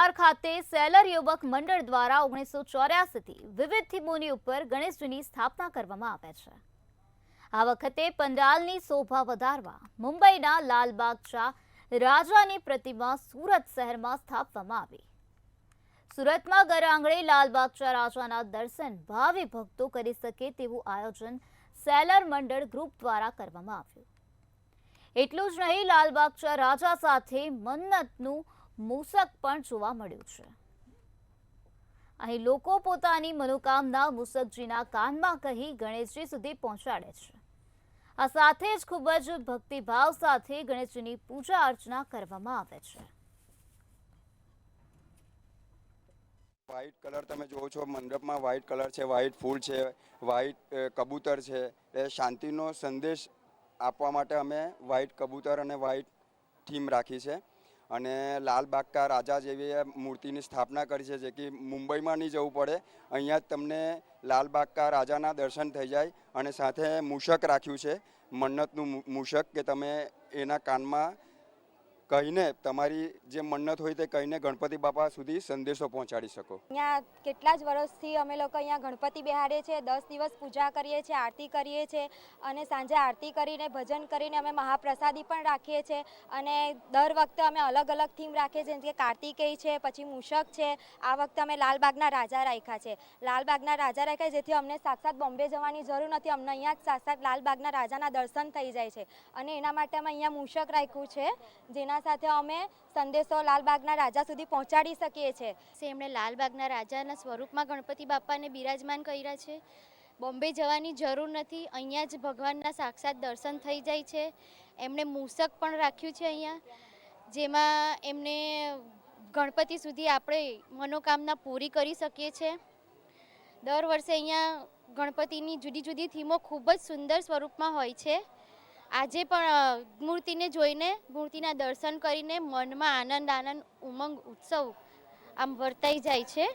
વિસ્તાર ખાતે સેલર યુવક મંડળ દ્વારા 1984 થી વિવિધ થીમોની ઉપર ગણેશજીની સ્થાપના કરવામાં આવે છે। આ વખતે પંડાલની શોભા વધારવા મુંબઈના લાલબાગ રાજાની પ્રતિમા સુરત શહેરમાં સ્થાપવામાં આવી। સુરતમાં ઘર આંગણે લાલબાગ રાજાના દર્શન ભાવિ ભક્તો કરી શકે તેવું આયોજન સેલર મંડળ ગ્રુપ દ્વારા કરવામાં આવ્યું। એટલું જ નહીં, લાલબાગ રાજા સાથે મન્નતનું મૂસક પણ જોવા મળ્યું છે। અહીં લોકો પોતાની મનોકામના મૂસકજીના કાનમાં કહી ગણેશજી સુધી પહોંચાડે છે। આ સાથે જ ખૂબ જ ભક્તિભાવ સાથે ગણેશજીની પૂજા અર્ચના કરવામાં આવે છે। વ્હાઇટ કલર તમે જોવો છો, મંડપમાં વ્હાઇટ કલર છે, વ્હાઇટ ફૂલ છે, વ્હાઇટ કબૂતર છે। એ શાંતિનો સંદેશ આપવા માટે અમે વ્હાઇટ કબૂતર અને વ્હાઇટ થીમ રાખી છે અને લાલબાગ કા રાજા જેવી મૂર્તિની સ્થાપના કરી છે, જે કે મુંબઈમાં નહીં જવું પડે, અહીંયા જ તમને લાલબાગ કા રાજાના દર્શન થઈ જાય। અને સાથે મૂષક રાખ્યું છે, મન્નતનું મૂષક, કે તમે એના કાનમાં કહીને તમારી જે મન્નત હોય તે કહીને ગણપતિ બાપા સુધી સંદેશો પહોંચાડી શકો। અહીંયા કેટલા જ વર્ષથી અમે લોકો અહીંયા ગણપતિ બેહાડીએ છીએ, 10 દિવસ પૂજા કરીએ છીએ, આરતી કરીએ છીએ અને સાંજે આરતી કરીને ભજન કરીને અમે મહાપ્રસાદી પણ રાખીએ છીએ અને દર વખતે અમે અલગ અલગ થીમ રાખીએ છીએ, જેમ કે કાર્તિકેય છે, પછી મૂષક છે। આ વખતે અમે લાલબાગના રાજા રાખ્યા છે, લાલબાગના રાજા રાખ્યા, જેથી અમને સાક્ષાત બોમ્બે જવાની જરૂર નથી, અમને અહીંયા જ સાક્ષાત લાલબાગના રાજાના દર્શન થઈ જાય છે અને એના માટે અમે અહીંયા મૂષક રાખ્યું છે, જેના સાથે અમે સંદેશો લાલબાગના રાજા સુધી પહોંચાડી શકીએ છીએ। એમણે લાલબાગના રાજાના સ્વરૂપમાં ગણપતિ બાપાને બિરાજમાન કર્યા છે। બોમ્બે જવાની જરૂર નથી, અહીંયા જ ભગવાનના સાક્ષાત દર્શન થઈ જાય છે। એમણે મૂષક પણ રાખ્યું છે અહીંયા, જેમાં એમને ગણપતિ સુધી આપણે મનોકામના પૂરી કરી શકીએ છીએ। દર વર્ષે અહીંયા ગણપતિની જુદી જુદી થીમો ખૂબ જ સુંદર સ્વરૂપમાં હોય છે। આજે પણ મૂર્તિને જોઈને, મૂર્તિના દર્શન કરીને મનમાં આનંદ ઉમંગ ઉત્સવ આમ વર્તાઈ જાય છે।